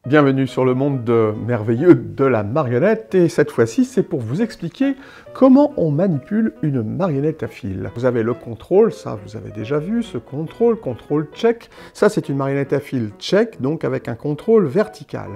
Bienvenue sur le monde merveilleux de la marionnette, et cette fois-ci c'est pour vous expliquer comment on manipule une marionnette à fil. Vous avez le contrôle, ça vous avez déjà vu, ce contrôle check. Ça c'est une marionnette à fil check, donc avec un contrôle vertical.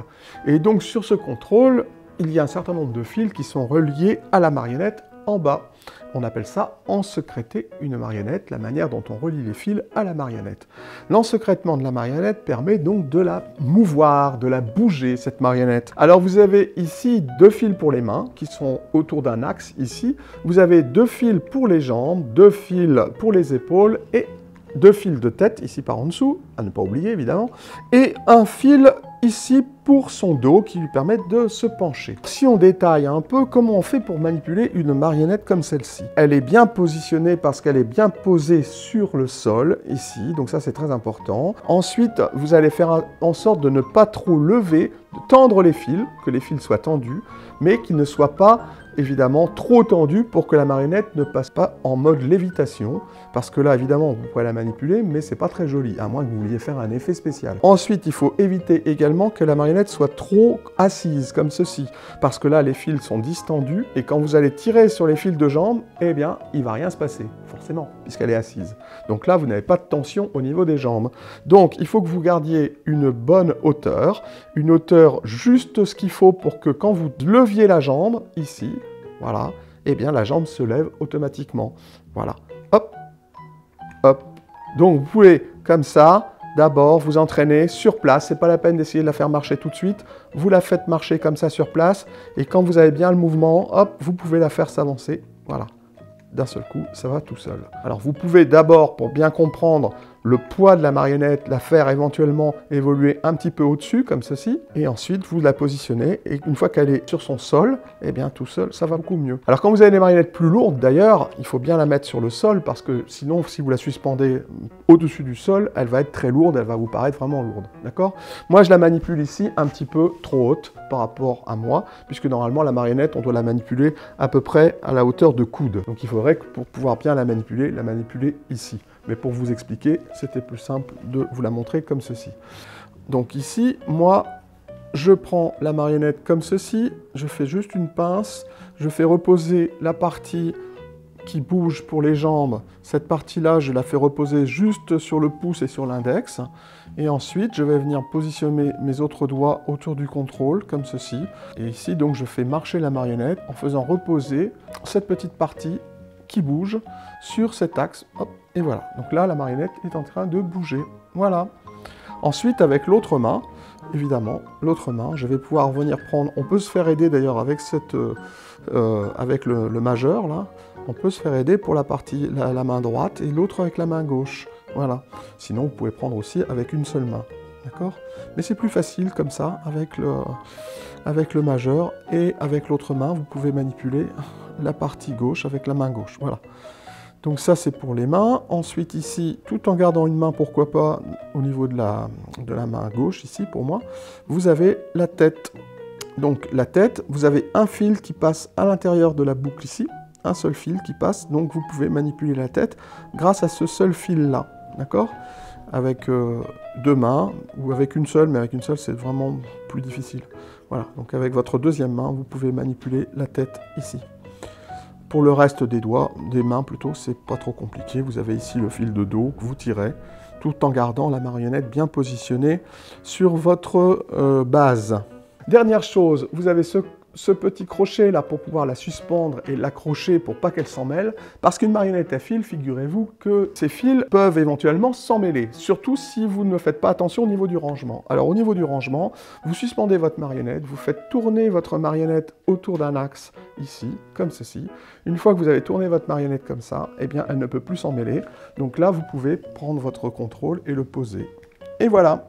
Et donc sur ce contrôle, il y a un certain nombre de fils qui sont reliés à la marionnette en bas. On appelle ça ensecréter une marionnette, la manière dont on relie les fils à la marionnette. L'ensecrètement de la marionnette permet donc de la mouvoir, de la bouger, cette marionnette. Alors vous avez ici deux fils pour les mains, qui sont autour d'un axe ici. Vous avez deux fils pour les jambes, deux fils pour les épaules, et deux fils de tête, ici par en dessous, à ne pas oublier évidemment, et un fil ici pour son dos qui lui permet de se pencher. Si on détaille un peu, comment on fait pour manipuler une marionnette comme celle-ci? Elle est bien positionnée parce qu'elle est bien posée sur le sol, ici, donc ça c'est très important. Ensuite, vous allez faire en sorte de ne pas trop lever, de tendre les fils, que les fils soient tendus, mais qu'ils ne soient pas évidemment trop tendus pour que la marionnette ne passe pas en mode lévitation, parce que là évidemment vous pouvez la manipuler, mais c'est pas très joli, à moins que vous vouliez faire un effet spécial. Ensuite, il faut éviter également que la marionnette soit trop assise, comme ceci, parce que là les fils sont distendus, et quand vous allez tirer sur les fils de jambes, eh bien il va rien se passer, forcément, puisqu'elle est assise. Donc là vous n'avez pas de tension au niveau des jambes. Donc il faut que vous gardiez une bonne hauteur, une hauteur juste ce qu'il faut pour que quand vous leviez la jambe, ici, voilà, eh bien la jambe se lève automatiquement. Voilà, hop, hop. Donc vous pouvez, comme ça, d'abord vous entraîner sur place. C'est pas la peine d'essayer de la faire marcher tout de suite. Vous la faites marcher comme ça sur place. Et quand vous avez bien le mouvement, hop, vous pouvez la faire s'avancer. Voilà, d'un seul coup, ça va tout seul. Alors vous pouvez d'abord, pour bien comprendre le poids de la marionnette, la faire éventuellement évoluer un petit peu au-dessus, comme ceci, et ensuite vous la positionnez, et une fois qu'elle est sur son sol, eh bien tout seul, ça va beaucoup mieux. Alors quand vous avez des marionnettes plus lourdes, d'ailleurs, il faut bien la mettre sur le sol, parce que sinon, si vous la suspendez au-dessus du sol, elle va être très lourde, elle va vous paraître vraiment lourde, d'accord? Moi, je la manipule ici un petit peu trop haute par rapport à moi, puisque normalement, la marionnette, on doit la manipuler à peu près à la hauteur de coude. Donc il faudrait que pour pouvoir bien la manipuler ici. Mais pour vous expliquer, c'était plus simple de vous la montrer comme ceci. Donc ici, moi, je prends la marionnette comme ceci, je fais juste une pince, je fais reposer la partie qui bouge pour les jambes. Cette partie-là, je la fais reposer juste sur le pouce et sur l'index. Et ensuite, je vais venir positionner mes autres doigts autour du contrôle, comme ceci. Et ici, donc, je fais marcher la marionnette en faisant reposer cette petite partie qui bouge sur cet axe, hop, et voilà. Donc là, la marionnette est en train de bouger, voilà. Ensuite, avec l'autre main, évidemment, l'autre main, je vais pouvoir venir prendre, on peut se faire aider d'ailleurs avec avec le majeur, là, on peut se faire aider pour la partie, la main droite, et l'autre avec la main gauche, voilà. Sinon, vous pouvez prendre aussi avec une seule main, d'accord? Mais c'est plus facile comme ça, avec le majeur, et avec l'autre main, vous pouvez manipuler la partie gauche avec la main gauche, voilà. Donc ça c'est pour les mains. Ensuite ici, tout en gardant une main, pourquoi pas, au niveau de la main gauche, ici pour moi, vous avez la tête. Donc la tête, vous avez un fil qui passe à l'intérieur de la boucle ici, un seul fil qui passe, donc vous pouvez manipuler la tête grâce à ce seul fil-là, d'accord? Avec deux mains, ou avec une seule, mais avec une seule c'est vraiment plus difficile. Voilà, donc avec votre deuxième main, vous pouvez manipuler la tête ici. Pour le reste des doigts, des mains plutôt, c'est pas trop compliqué. Vous avez ici le fil de dos que vous tirez, tout en gardant la marionnette bien positionnée sur votre base. Dernière chose, vous avez ce petit crochet là pour pouvoir la suspendre et l'accrocher pour pas qu'elle s'en mêle, parce qu'une marionnette à fil, figurez-vous que ces fils peuvent éventuellement s'en mêler, surtout si vous ne faites pas attention au niveau du rangement. Alors au niveau du rangement, vous suspendez votre marionnette, vous faites tourner votre marionnette autour d'un axe ici, comme ceci. Une fois que vous avez tourné votre marionnette comme ça, eh bien elle ne peut plus s'en mêler, donc là vous pouvez prendre votre contrôle et le poser. Et voilà.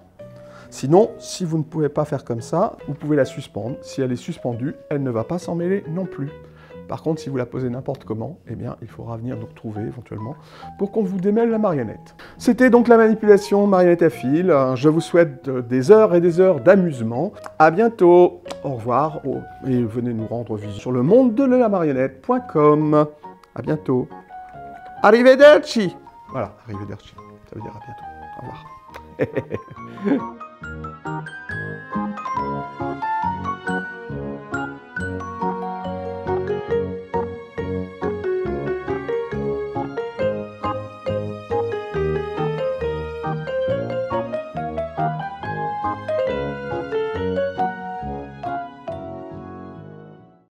Sinon, si vous ne pouvez pas faire comme ça, vous pouvez la suspendre. Si elle est suspendue, elle ne va pas s'en mêler non plus. Par contre, si vous la posez n'importe comment, eh bien, il faudra venir nous retrouver éventuellement pour qu'on vous démêle la marionnette. C'était donc la manipulation marionnette à fil. Je vous souhaite des heures et des heures d'amusement. À bientôt. Au revoir. Et venez nous rendre visite sur le monde de la marionnette.com. À bientôt. Arrivederci. Voilà, arrivederci. Ça veut dire à bientôt. Au revoir.